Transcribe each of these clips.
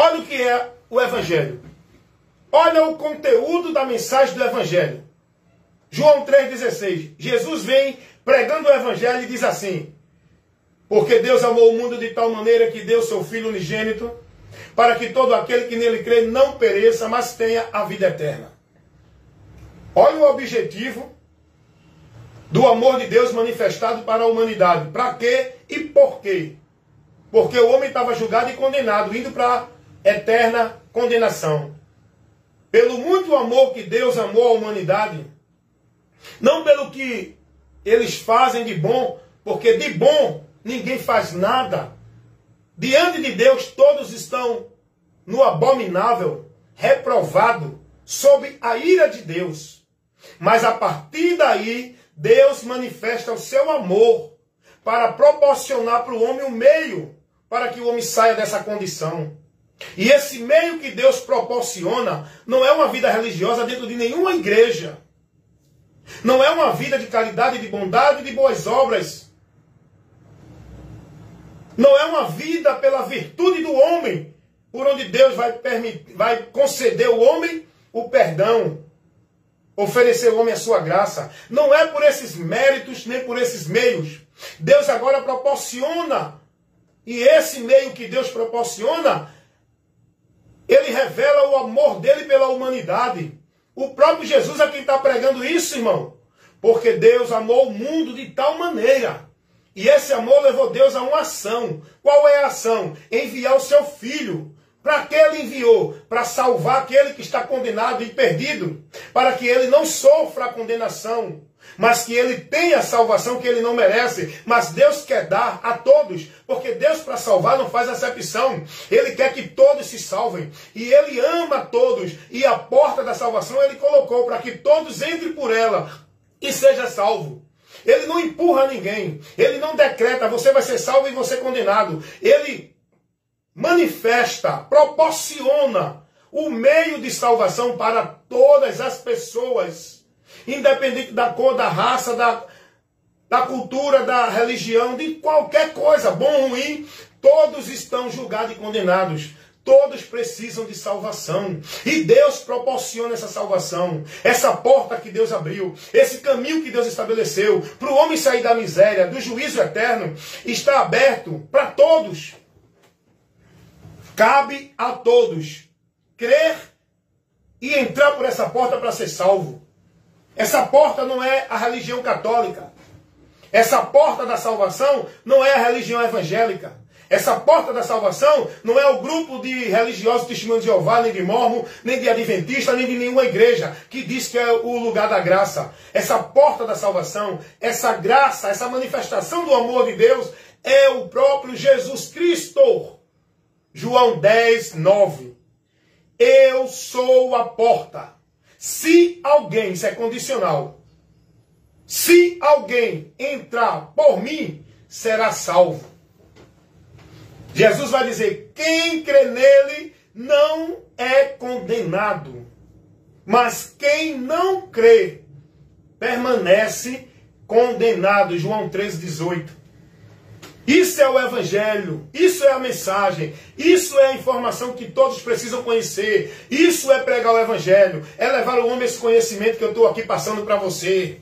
Olha o que é o Evangelho. Olha o conteúdo da mensagem do Evangelho. João 3,16. Jesus vem pregando o Evangelho e diz assim: porque Deus amou o mundo de tal maneira que deu seu Filho unigênito, para que todo aquele que nele crê não pereça, mas tenha a vida eterna. Olha o objetivo do amor de Deus manifestado para a humanidade. Para quê e por quê? Porque o homem estava julgado e condenado, indo para a eterna condenação. Pelo muito amor que Deus amou a humanidade, não pelo que eles fazem de bom, porque de bom ninguém faz nada. Diante de Deus todos estão no abominável, reprovado, sob a ira de Deus. Mas a partir daí, Deus manifesta o seu amor para proporcionar para o homem um meio para que o homem saia dessa condição. E esse meio que Deus proporciona não é uma vida religiosa dentro de nenhuma igreja. Não é uma vida de caridade, de bondade e de boas obras. Não é uma vida pela virtude do homem, por onde Deus vai conceder ao homem o perdão, oferecer ao homem a sua graça. Não é por esses méritos, nem por esses meios. Deus agora proporciona, e esse meio que Deus proporciona, ele revela o amor dele pela humanidade. O próprio Jesus é quem está pregando isso, irmão. Porque Deus amou o mundo de tal maneira. E esse amor levou Deus a uma ação. Qual é a ação? Enviar o seu Filho. Para que ele enviou? Para salvar aquele que está condenado e perdido. Para que ele não sofra a condenação, mas que ele tenha a salvação que ele não merece. Mas Deus quer dar a todos. Porque Deus, para salvar, não faz acepção. Ele quer que todos se salvem. E ele ama todos. E a porta da salvação ele colocou para que todos entrem por ela e seja salvo. Ele não empurra ninguém. Ele não decreta, você vai ser salvo e você condenado. Ele manifesta, proporciona o meio de salvação para todas as pessoas. Independente da cor, da raça, da cultura, da religião, de qualquer coisa, bom ou ruim, todos estão julgados e condenados. Todos precisam de salvação. E Deus proporciona essa salvação. Essa porta que Deus abriu. Esse caminho que Deus estabeleceu. Para o homem sair da miséria, do juízo eterno. Está aberto para todos. Cabe a todos crer e entrar por essa porta para ser salvo. Essa porta não é a religião católica. Essa porta da salvação não é a religião evangélica. Essa porta da salvação não é o grupo de religiosos testemunhos de Jeová, nem de Mórmon, nem de Adventista, nem de nenhuma igreja que diz que é o lugar da graça. Essa porta da salvação, essa graça, essa manifestação do amor de Deus é o próprio Jesus Cristo. João 10, 9. Eu sou a porta. Se alguém, isso é condicional, se alguém entrar por mim, será salvo. Jesus vai dizer, quem crê nele não é condenado. Mas quem não crê permanece condenado. João 13, 18. Isso é o Evangelho, isso é a mensagem, isso é a informação que todos precisam conhecer. Isso é pregar o Evangelho, é levar o homem a esse conhecimento que eu estou aqui passando para você.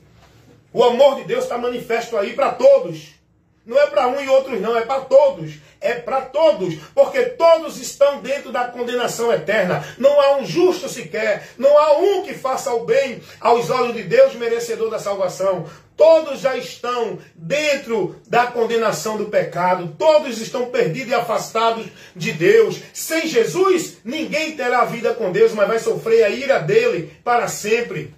O amor de Deus está manifesto aí para todos. Não é para um e outros não, é para todos. É para todos, porque todos estão dentro da condenação eterna. Não há um justo sequer, não há um que faça o bem aos olhos de Deus, merecedor da salvação. Todos já estão dentro da condenação do pecado. Todos estão perdidos e afastados de Deus. Sem Jesus, ninguém terá vida com Deus, mas vai sofrer a ira dele para sempre.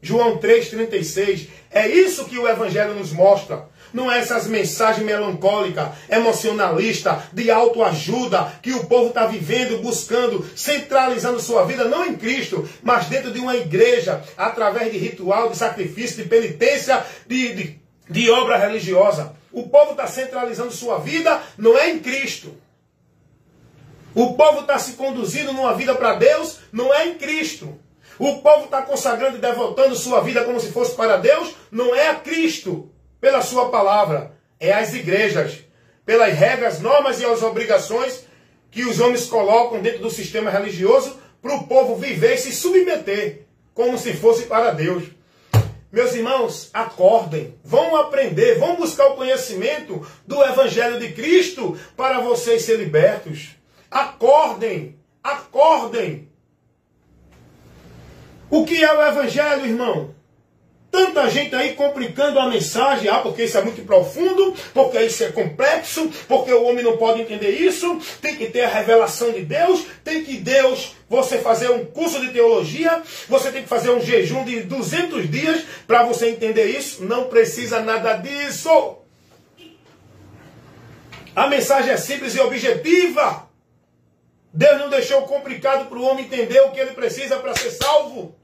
João 3,36. É isso que o Evangelho nos mostra. Não é essas mensagens melancólicas, emocionalistas, de autoajuda, que o povo está vivendo, buscando, centralizando sua vida, não em Cristo, mas dentro de uma igreja, através de ritual, de sacrifício, de penitência, de obra religiosa. O povo está centralizando sua vida, não é em Cristo. O povo está se conduzindo numa vida para Deus, não é em Cristo. O povo está consagrando e devotando sua vida como se fosse para Deus, não é a Cristo. Pela sua palavra, é as igrejas, pelas regras, normas e as obrigações que os homens colocam dentro do sistema religioso para o povo viver e se submeter, como se fosse para Deus. Meus irmãos, acordem, vão aprender, vão buscar o conhecimento do Evangelho de Cristo para vocês serem libertos. Acordem, acordem. O que é o Evangelho, irmão? Tanta gente aí complicando a mensagem, porque isso é muito profundo, porque isso é complexo, porque o homem não pode entender isso, tem que ter a revelação de Deus, tem que você fazer um curso de teologia, você tem que fazer um jejum de 200 dias para você entender isso. Não precisa nada disso. A mensagem é simples e objetiva. Deus não deixou complicado para o homem entender o que ele precisa para ser salvo.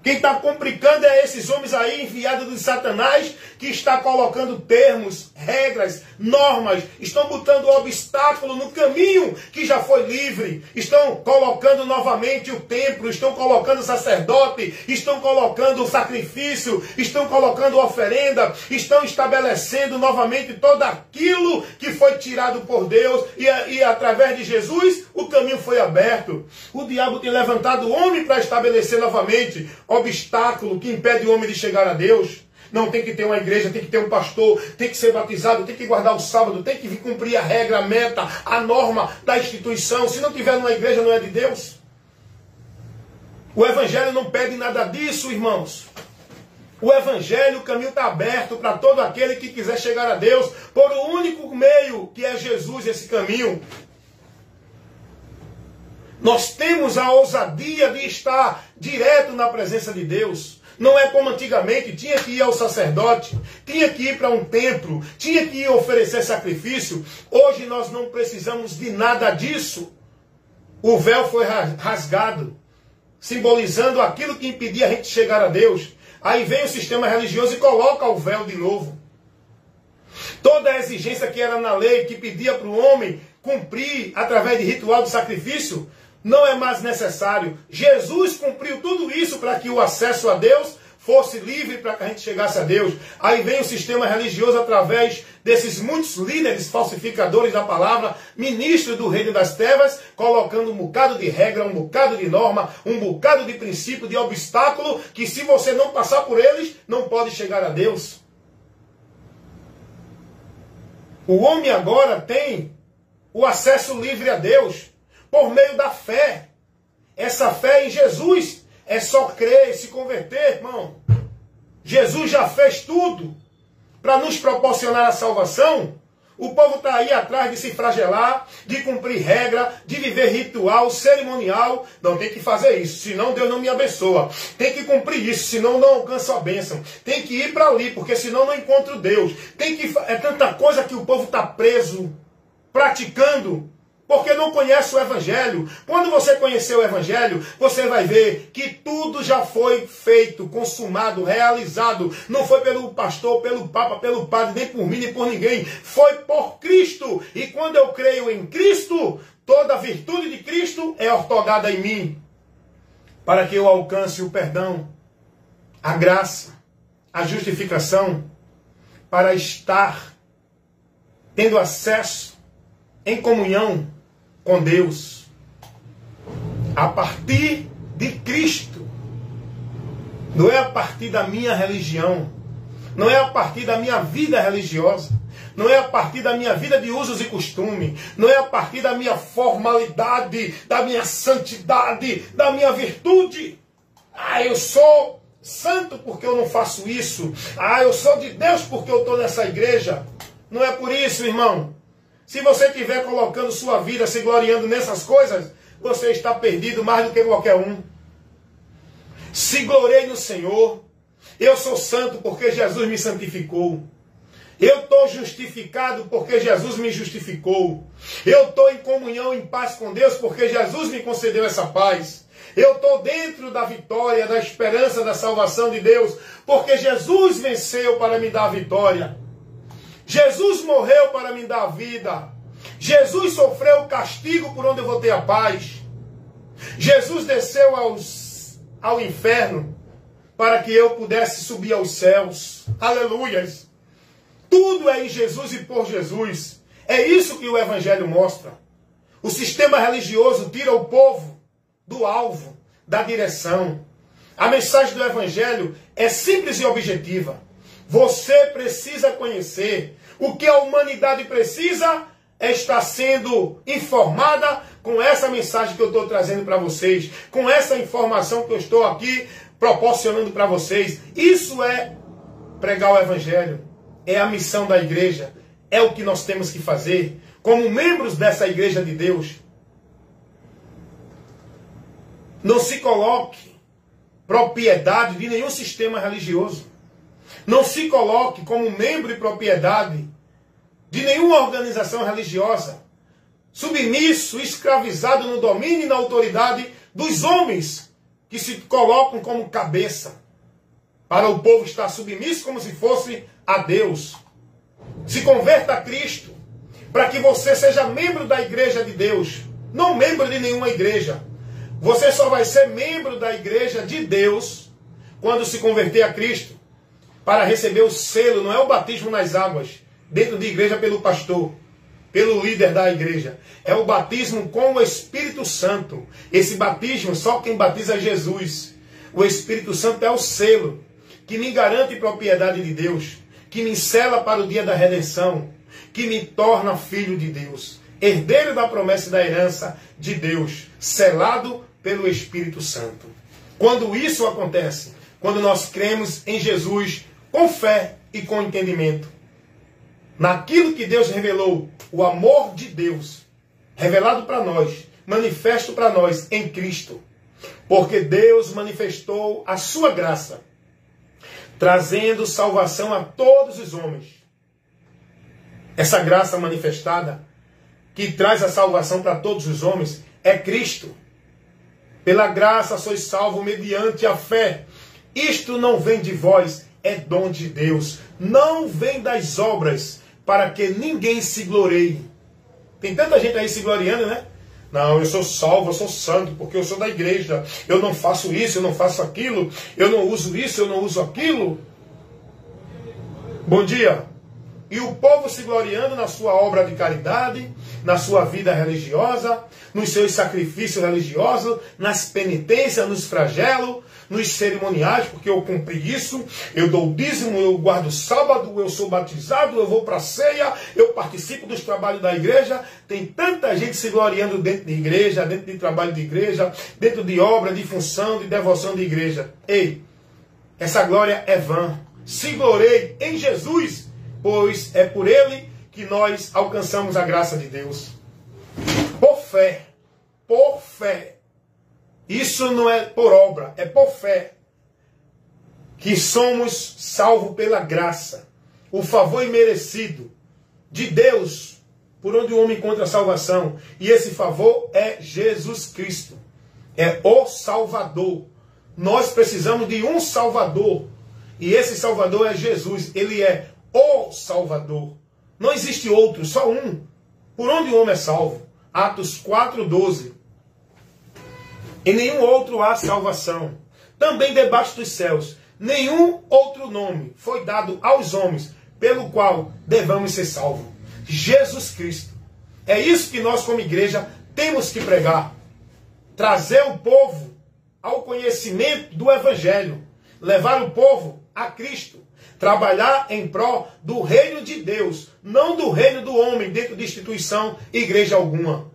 Quem está complicando é esses homens aí, enviados de Satanás, que está colocando termos, regras, normas, estão botando obstáculo no caminho que já foi livre, estão colocando novamente o templo, estão colocando o sacerdote, estão colocando o sacrifício, estão colocando oferenda, estão estabelecendo novamente todo aquilo que foi tirado por Deus e através de Jesus o caminho foi aberto. O diabo tem levantado o homem para estabelecer novamente obstáculo que impede o homem de chegar a Deus. Não, tem que ter uma igreja, tem que ter um pastor, tem que ser batizado, tem que guardar o sábado, tem que vir cumprir a regra, a meta, a norma da instituição. Se não tiver numa igreja, não é de Deus. O Evangelho não pede nada disso, irmãos. O Evangelho, o caminho está aberto para todo aquele que quiser chegar a Deus, por o único meio que é Jesus, esse caminho. Nós temos a ousadia de estar direto na presença de Deus. Não é como antigamente, tinha que ir ao sacerdote, tinha que ir para um templo, tinha que ir oferecer sacrifício. Hoje nós não precisamos de nada disso. O véu foi rasgado, simbolizando aquilo que impedia a gente chegar a Deus. Aí vem o sistema religioso e coloca o véu de novo. Toda a exigência que era na lei, que pedia para o homem cumprir através de ritual de sacrifício, não é mais necessário. Jesus cumpriu tudo isso para que o acesso a Deus fosse livre, para que a gente chegasse a Deus. Aí vem o sistema religioso através desses muitos líderes falsificadores da palavra, ministros do reino das trevas, colocando um bocado de regra, um bocado de norma, um bocado de princípio, de obstáculo, que se você não passar por eles, não pode chegar a Deus. O homem agora tem o acesso livre a Deus por meio da fé. Essa fé em Jesus é só crer e se converter, irmão. Jesus já fez tudo para nos proporcionar a salvação. O povo está aí atrás de se flagelar, de cumprir regra, de viver ritual, cerimonial. Não, tem que fazer isso, senão Deus não me abençoa. Tem que cumprir isso, senão não alcanço a bênção. Tem que ir para ali, porque senão não encontro Deus. É tanta coisa que o povo está preso, praticando, porque não conhece o Evangelho. Quando você conhecer o Evangelho, você vai ver que tudo já foi feito, consumado, realizado. Não foi pelo pastor, pelo papa, pelo padre, nem por mim, nem por ninguém. Foi por Cristo. E quando eu creio em Cristo, toda a virtude de Cristo é ortogada em mim, para que eu alcance o perdão, a graça, a justificação, para estar tendo acesso em comunhão com Deus, a partir de Cristo. Não é a partir da minha religião, não é a partir da minha vida religiosa, não é a partir da minha vida de usos e costumes, não é a partir da minha formalidade, da minha santidade, da minha virtude. Eu sou santo porque eu não faço isso. Eu sou de Deus porque eu estou nessa igreja. Não é por isso, irmão. Se você estiver colocando sua vida, se gloriando nessas coisas, você está perdido mais do que qualquer um. Se gloriei no Senhor. Eu sou santo porque Jesus me santificou. Eu estou justificado porque Jesus me justificou. Eu estou em comunhão, em paz com Deus porque Jesus me concedeu essa paz. Eu estou dentro da vitória, da esperança, da salvação de Deus, porque Jesus venceu para me dar a vitória. Jesus morreu para me dar a vida. Jesus sofreu o castigo por onde eu vou ter a paz. Jesus desceu ao inferno para que eu pudesse subir aos céus. Aleluias! Tudo é em Jesus e por Jesus. É isso que o Evangelho mostra. O sistema religioso tira o povo do alvo, da direção. A mensagem do Evangelho é simples e objetiva. Você precisa conhecer. O que a humanidade precisa é estar sendo informada com essa mensagem que eu estou trazendo para vocês, com essa informação que eu estou aqui proporcionando para vocês. Isso é pregar o Evangelho. É a missão da igreja. É o que nós temos que fazer como membros dessa igreja de Deus. Não se coloque propriedade de nenhum sistema religioso. Não se coloque como membro e propriedade de nenhuma organização religiosa, submisso, escravizado no domínio e na autoridade dos homens que se colocam como cabeça, para o povo estar submisso como se fosse a Deus. Se converta a Cristo, para que você seja membro da igreja de Deus, não membro de nenhuma igreja. Você só vai ser membro da igreja de Deus quando se converter a Cristo, para receber o selo, não é o batismo nas águas, dentro de igreja pelo pastor, pelo líder da igreja. É o batismo com o Espírito Santo. Esse batismo, só quem batiza é Jesus. O Espírito Santo é o selo que me garante propriedade de Deus, que me sela para o dia da redenção, que me torna filho de Deus, herdeiro da promessa e da herança de Deus, selado pelo Espírito Santo. Quando isso acontece, quando nós cremos em Jesus com fé e com entendimento, naquilo que Deus revelou, o amor de Deus, revelado para nós, manifesto para nós em Cristo, porque Deus manifestou a sua graça, trazendo salvação a todos os homens. Essa graça manifestada, que traz a salvação para todos os homens, é Cristo. Pela graça sois salvos mediante a fé. Isto não vem de vós, é dom de Deus. Não vem das obras, para que ninguém se glorie. Tem tanta gente aí se gloriando, né? Não, eu sou salvo, eu sou santo, porque eu sou da igreja. Eu não faço isso, eu não faço aquilo. Eu não uso isso, eu não uso aquilo. Bom dia. E o povo se gloriando na sua obra de caridade, na sua vida religiosa, nos seus sacrifícios religiosos, nas penitências, nos flagelos, nos cerimoniais, porque eu cumpri isso, eu dou o dízimo, eu guardo o sábado, eu sou batizado, eu vou para a ceia, eu participo dos trabalhos da igreja. Tem tanta gente se gloriando dentro de igreja, dentro de trabalho de igreja, dentro de obra, de função, de devoção de igreja. Ei, essa glória é vã. Se glorei em Jesus, pois é por ele que nós alcançamos a graça de Deus. Por fé. Por fé. Isso não é por obra, é por fé. Que somos salvos pela graça. O favor imerecido de Deus, por onde o homem encontra a salvação. E esse favor é Jesus Cristo. É o Salvador. Nós precisamos de um Salvador. E esse Salvador é Jesus. Ele é o Salvador. Não existe outro, só um. Por onde o homem é salvo? Atos 4:12. Em nenhum outro há salvação. Também debaixo dos céus, nenhum outro nome foi dado aos homens, pelo qual devamos ser salvos. Jesus Cristo. É isso que nós, como igreja, temos que pregar. Trazer o povo ao conhecimento do Evangelho. Levar o povo a Cristo. Trabalhar em prol do reino de Deus, não do reino do homem, dentro de instituição, igreja alguma.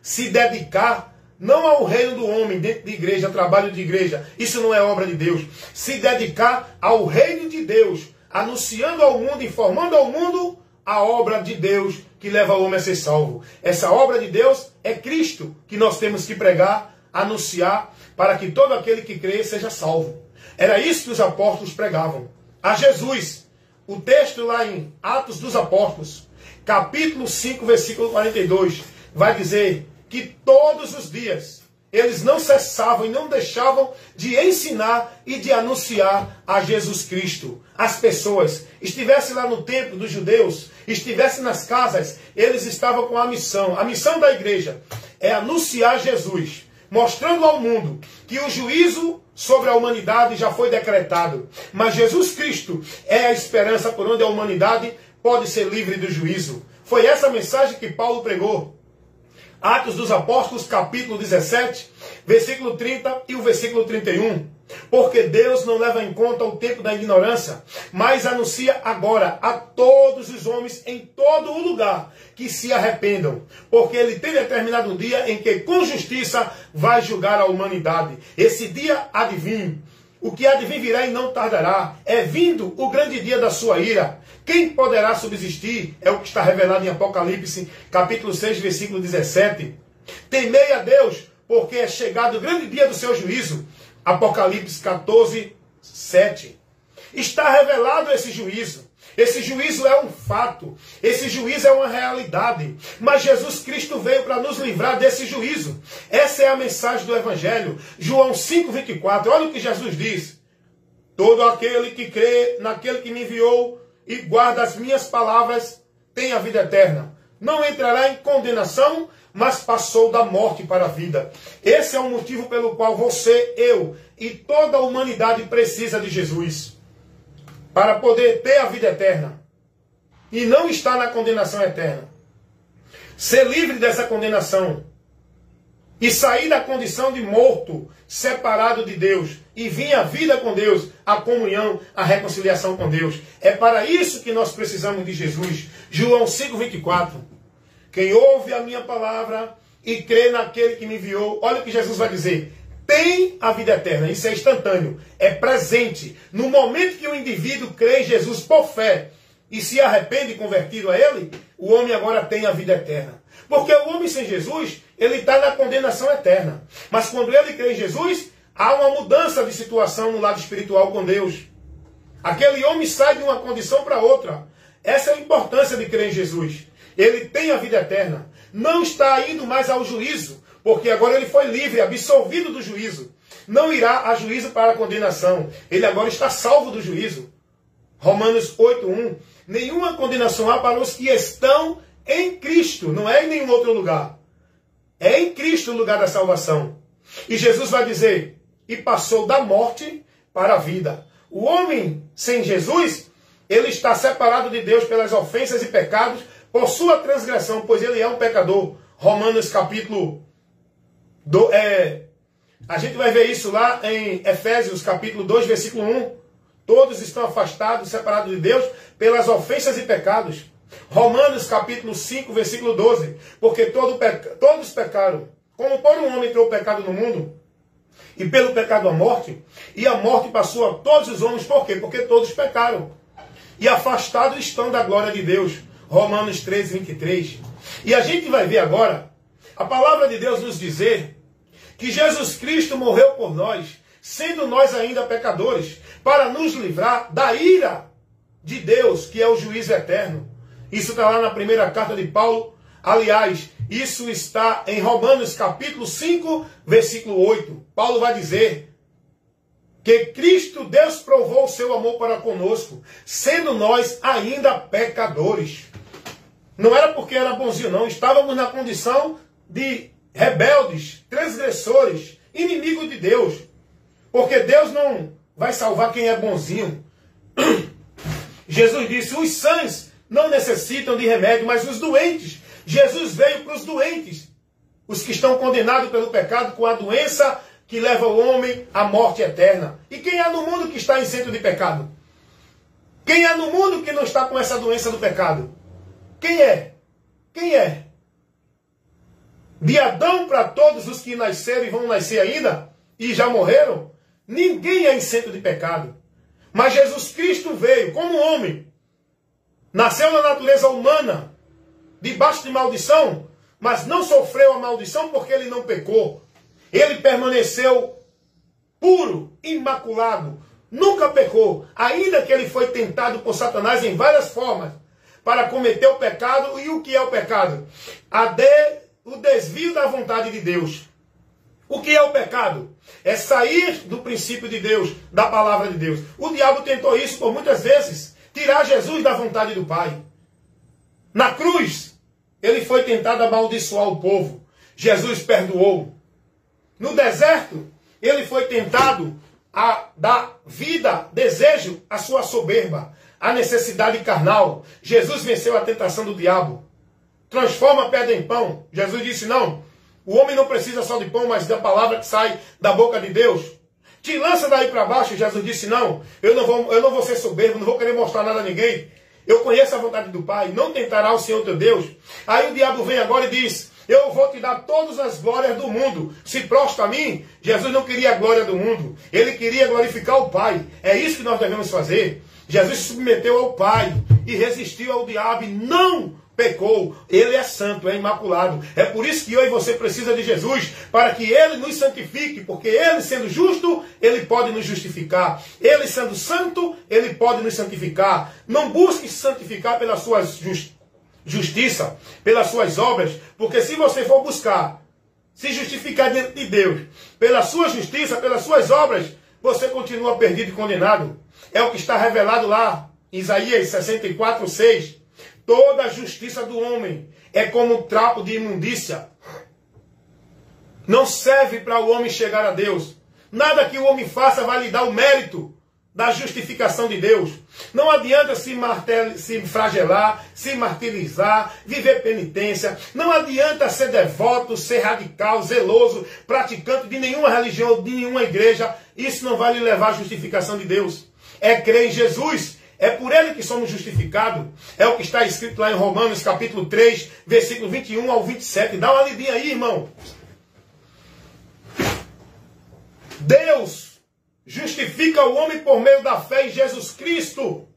Se dedicar não ao reino do homem, dentro de igreja, trabalho de igreja. Isso não é obra de Deus. Se dedicar ao reino de Deus, anunciando ao mundo, informando ao mundo a obra de Deus que leva o homem a ser salvo. Essa obra de Deus é Cristo, que nós temos que pregar, anunciar, para que todo aquele que crê seja salvo. Era isso que os apóstolos pregavam. A Jesus. O texto lá em Atos dos Apóstolos, capítulo 5, versículo 42, vai dizer que todos os dias eles não cessavam e não deixavam de ensinar e de anunciar a Jesus Cristo. As pessoas estivessem lá no templo dos judeus, estivessem nas casas, eles estavam com a missão. A missão da igreja é anunciar Jesus, mostrando ao mundo que o juízo sobre a humanidade já foi decretado. Mas Jesus Cristo é a esperança por onde a humanidade pode ser livre do juízo. Foi essa mensagem que Paulo pregou. Atos dos Apóstolos, capítulo 17, versículo 30 e o versículo 31. Porque Deus não leva em conta o tempo da ignorância, mas anuncia agora a todos os homens em todo o lugar que se arrependam. Porque Ele tem determinado um dia em que com justiça vai julgar a humanidade. Esse dia há de vir. O que há de vir virá e não tardará. É vindo o grande dia da sua ira. Quem poderá subsistir? É o que está revelado em Apocalipse, capítulo 6, versículo 17. Temei a Deus, porque é chegado o grande dia do seu juízo. Apocalipse 14, 7. Está revelado esse juízo. Esse juízo é um fato. Esse juízo é uma realidade. Mas Jesus Cristo veio para nos livrar desse juízo. Essa é a mensagem do Evangelho. João 5, 24. Olha o que Jesus diz. Todo aquele que crê naquele que me enviou e guarda as minhas palavras tem a vida eterna. Não entrará em condenação, mas passou da morte para a vida. Esse é o motivo pelo qual você, eu e toda a humanidade precisa de Jesus. Para poder ter a vida eterna. E não estar na condenação eterna. Ser livre dessa condenação. E sair da condição de morto, separado de Deus. E vir a vida com Deus, a comunhão, a reconciliação com Deus. É para isso que nós precisamos de Jesus. João 5, 24. Quem ouve a minha palavra e crê naquele que me enviou, olha o que Jesus vai dizer. Tem a vida eterna. Isso é instantâneo. É presente. No momento que o indivíduo crê em Jesus por fé e se arrepende convertido a Ele, o homem agora tem a vida eterna. Porque o homem sem Jesus, ele está na condenação eterna. Mas quando ele crê em Jesus, há uma mudança de situação no lado espiritual com Deus. Aquele homem sai de uma condição para outra. Essa é a importância de crer em Jesus. Ele tem a vida eterna. Não está indo mais ao juízo, porque agora ele foi livre, absolvido do juízo. Não irá a juízo para a condenação. Ele agora está salvo do juízo. Romanos 8:1. Nenhuma condenação há para os que estão em Cristo. Não é em nenhum outro lugar. É em Cristo o lugar da salvação. E Jesus vai dizer, e passou da morte para a vida. O homem sem Jesus, ele está separado de Deus pelas ofensas e pecados, por sua transgressão, pois ele é um pecador. Romanos capítulo... a gente vai ver isso lá em Efésios capítulo 2, versículo 1. Todos estão afastados, separados de Deus, pelas ofensas e pecados. Romanos capítulo 5, versículo 12. Porque todos pecaram. Como por um homem entrou o pecado no mundo, e pelo pecado a morte, e a morte passou a todos os homens. Por quê? Porque todos pecaram. E afastados estão da glória de Deus. Romanos 13, 23. E a gente vai ver agora a palavra de Deus nos dizer que Jesus Cristo morreu por nós, sendo nós ainda pecadores, para nos livrar da ira de Deus, que é o juízo eterno. Isso está lá na primeira carta de Paulo. Aliás, isso está em Romanos capítulo 5, versículo 8. Paulo vai dizer que Cristo, Deus provou o seu amor para conosco, sendo nós ainda pecadores. Não era porque era bonzinho, não. Estávamos na condição de rebeldes, transgressores, inimigos de Deus. Porque Deus não vai salvar quem é bonzinho. Jesus disse, os sãs não necessitam de remédio, mas os doentes. Jesus veio para os doentes. Os que estão condenados pelo pecado, com a doença que leva o homem à morte eterna. E quem há no mundo que está isento de pecado? Quem há no mundo que não está com essa doença do pecado? Quem é? Quem é? De Adão para todos os que nasceram e vão nascer ainda, e já morreram, ninguém é isento de pecado. Mas Jesus Cristo veio como homem, nasceu na natureza humana, debaixo de maldição, mas não sofreu a maldição porque ele não pecou. Ele permaneceu puro, imaculado, nunca pecou, ainda que ele foi tentado por Satanás em várias formas, para cometer o pecado. E o que é o pecado? O desvio da vontade de Deus. O que é o pecado? É sair do princípio de Deus, da palavra de Deus. O diabo tentou isso por muitas vezes, tirar Jesus da vontade do Pai. Na cruz, ele foi tentado amaldiçoar o povo. Jesus perdoou. No deserto, ele foi tentado a dar vida, desejo, à sua soberba, a necessidade carnal. Jesus venceu a tentação do diabo. transforma a pedra em pão. Jesus disse, não, o homem não precisa só de pão, mas da palavra que sai da boca de Deus. Te lança daí para baixo. Jesus disse, não, eu não vou ser soberbo, não vou querer mostrar nada a ninguém. Eu conheço a vontade do Pai, não tentará o Senhor teu Deus. Aí o diabo vem agora e diz, eu vou te dar todas as glórias do mundo. Se prostra a mim. Jesus não queria a glória do mundo. Ele queria glorificar o Pai. É isso que nós devemos fazer. Jesus se submeteu ao Pai e resistiu ao diabo e não pecou. Ele é santo, é imaculado. É por isso que eu e você precisa de Jesus, para que Ele nos santifique, porque Ele sendo justo, Ele pode nos justificar. Ele sendo santo, Ele pode nos santificar. Não busque se santificar pela sua justiça, pelas suas obras, porque se você for buscar se justificar diante de Deus pela sua justiça, pelas suas obras, você continua perdido e condenado. É o que está revelado lá em Isaías 64, 6. Toda a justiça do homem é como um trapo de imundícia. Não serve para o homem chegar a Deus. Nada que o homem faça vai lhe dar o mérito da justificação de Deus. Não adianta se flagelar, se martirizar, viver penitência. Não adianta ser devoto, ser radical, zeloso, praticante de nenhuma religião, de nenhuma igreja. Isso não vai lhe levar à justificação de Deus. É crer em Jesus. É por Ele que somos justificados. É o que está escrito lá em Romanos capítulo 3, versículo 21 ao 27. Dá uma lidinha aí, irmão. Deus justifica o homem por meio da fé em Jesus Cristo.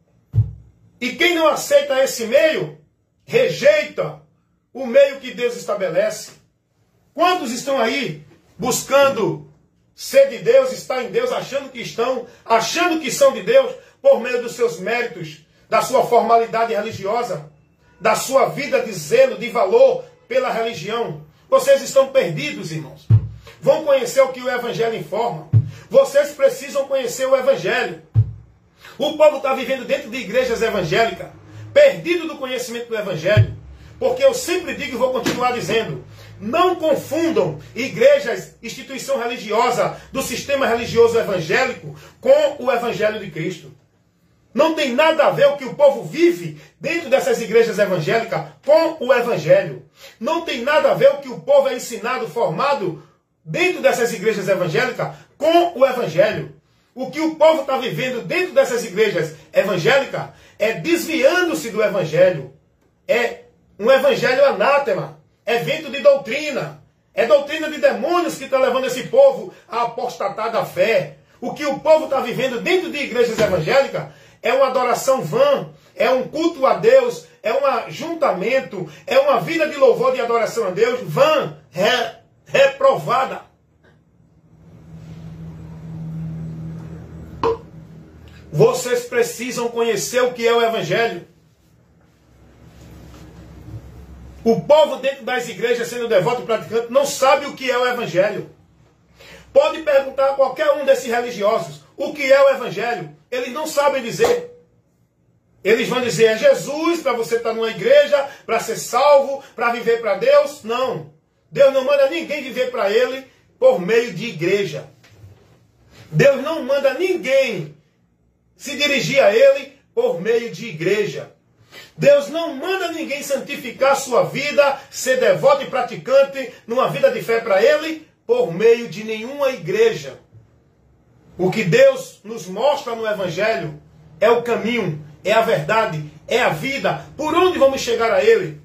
E quem não aceita esse meio, rejeita o meio que Deus estabelece. Quantos estão aí buscando ser de Deus, estar em Deus, achando que são de Deus, por meio dos seus méritos, da sua formalidade religiosa, da sua vida de zelo, de valor pela religião? Vocês estão perdidos, irmãos. Vão conhecer o que o Evangelho informa. Vocês precisam conhecer o Evangelho. O povo está vivendo dentro de igrejas evangélicas, perdido do conhecimento do Evangelho. Porque eu sempre digo e vou continuar dizendo, não confundam igrejas, instituição religiosa do sistema religioso evangélico com o Evangelho de Cristo. Não tem nada a ver o que o povo vive dentro dessas igrejas evangélicas com o Evangelho. Não tem nada a ver o que o povo é ensinado, formado dentro dessas igrejas evangélicas com o Evangelho. O que o povo está vivendo dentro dessas igrejas evangélicas é desviando-se do Evangelho. É um Evangelho anátema. É vento de doutrina. É doutrina de demônios que está levando esse povo a apostatar da fé. O que o povo está vivendo dentro de igrejas evangélicas é uma adoração vã, é um culto a Deus, é um ajuntamento, é uma vida de louvor de adoração a Deus vã, reprovada. Vocês precisam conhecer o que é o Evangelho. O povo dentro das igrejas, sendo devoto e praticante, não sabe o que é o Evangelho. Pode perguntar a qualquer um desses religiosos o que é o Evangelho. Eles não sabem dizer. Eles vão dizer, é Jesus para você estar numa igreja, para ser salvo, para viver para Deus. Não. Deus não manda ninguém viver para Ele por meio de igreja. Deus não manda ninguém se dirigir a Ele por meio de igreja. Deus não manda ninguém santificar a sua vida, ser devoto e praticante numa vida de fé para Ele por meio de nenhuma igreja. O que Deus nos mostra no Evangelho é o caminho, é a verdade, é a vida. Por onde vamos chegar a Ele?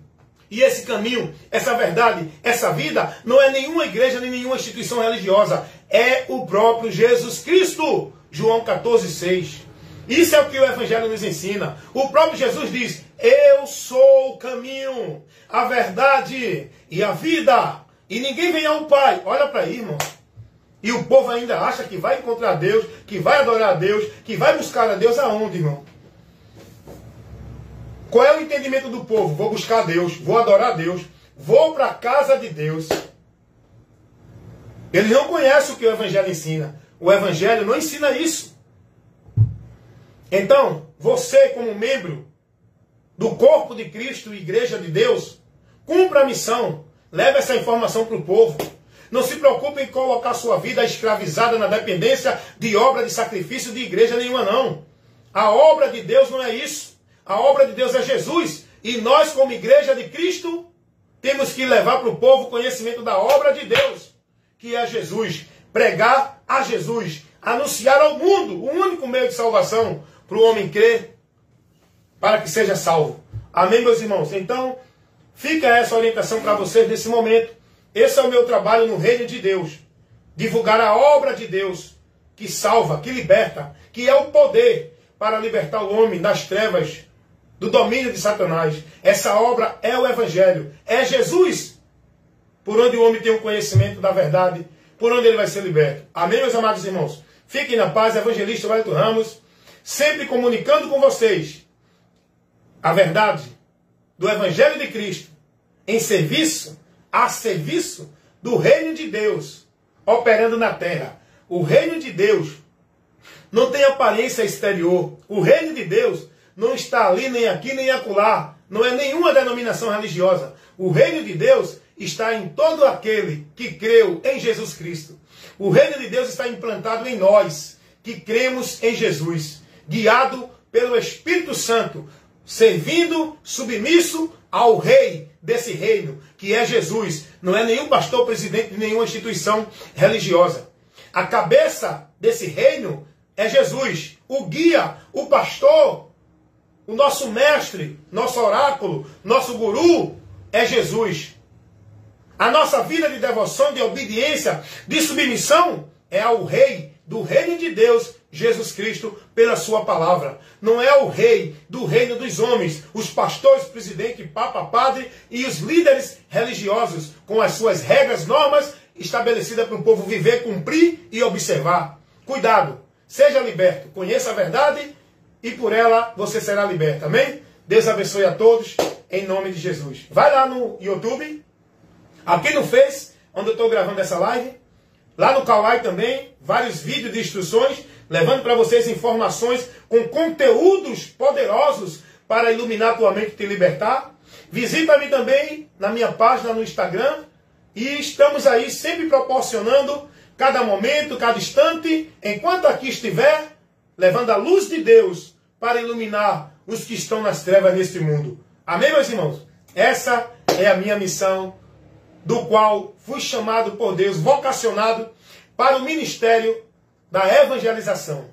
E esse caminho, essa verdade, essa vida, não é nenhuma igreja nem nenhuma instituição religiosa. É o próprio Jesus Cristo. João 14, 6. Isso é o que o Evangelho nos ensina. O próprio Jesus diz, eu sou o caminho, a verdade e a vida. E ninguém vem ao Pai. Olha para aí, irmão. E o povo ainda acha que vai encontrar Deus, que vai adorar a Deus, que vai buscar a Deus aonde, irmão? Qual é o entendimento do povo? Vou buscar a Deus, vou adorar a Deus, vou para a casa de Deus. Eles não conhecem o que o Evangelho ensina. O Evangelho não ensina isso. Então, você como membro do corpo de Cristo, Igreja de Deus, cumpra a missão. Leve essa informação para o povo. Não se preocupe em colocar sua vida escravizada na dependência de obra de sacrifício de igreja nenhuma, não. A obra de Deus não é isso. A obra de Deus é Jesus. E nós, como igreja de Cristo, temos que levar para o povo o conhecimento da obra de Deus, que é Jesus. Pregar a Jesus, anunciar ao mundo o único meio de salvação para o homem crer, para que seja salvo. Amém, meus irmãos? Então, fica essa orientação para vocês nesse momento. Esse é o meu trabalho no reino de Deus. Divulgar a obra de Deus, que salva, que liberta, que é o poder para libertar o homem das trevas, do domínio de Satanás. Essa obra é o Evangelho, é Jesus, por onde o homem tem o conhecimento da verdade, por onde ele vai ser liberto. Amém, meus amados irmãos? Fiquem na paz, evangelista Wellington Ramos, sempre comunicando com vocês a verdade do Evangelho de Cristo, em serviço, a serviço do reino de Deus, operando na terra. O reino de Deus não tem aparência exterior. O reino de Deus não está ali, nem aqui, nem acolá. Não é nenhuma denominação religiosa. O reino de Deus está em todo aquele que creu em Jesus Cristo. O reino de Deus está implantado em nós, que cremos em Jesus, guiado pelo Espírito Santo, servindo, submisso ao rei desse reino, que é Jesus. Não é nenhum pastor presidente de nenhuma instituição religiosa. A cabeça desse reino é Jesus. O guia, o pastor, o nosso mestre, nosso oráculo, nosso guru é Jesus. A nossa vida de devoção, de obediência, de submissão é ao rei do reino de Deus, Jesus Cristo, pela sua palavra. Não é o rei do reino dos homens, os pastores, presidente, papa, padre e os líderes religiosos, com as suas regras, normas estabelecidas para o povo viver, cumprir e observar. Cuidado, seja liberto, conheça a verdade e por ela você será liberto. Amém? Deus abençoe a todos, em nome de Jesus. Vai lá no YouTube, aqui no Face, onde eu estou gravando essa live, lá no Kawaii também, vários vídeos de instruções, levando para vocês informações com conteúdos poderosos para iluminar a tua mente e te libertar. Visita-me também na minha página no Instagram. E estamos aí sempre proporcionando, cada momento, cada instante, enquanto aqui estiver, levando a luz de Deus para iluminar os que estão nas trevas neste mundo. Amém, meus irmãos? Essa é a minha missão, do qual fui chamado por Deus, vocacionado para o ministério da evangelização.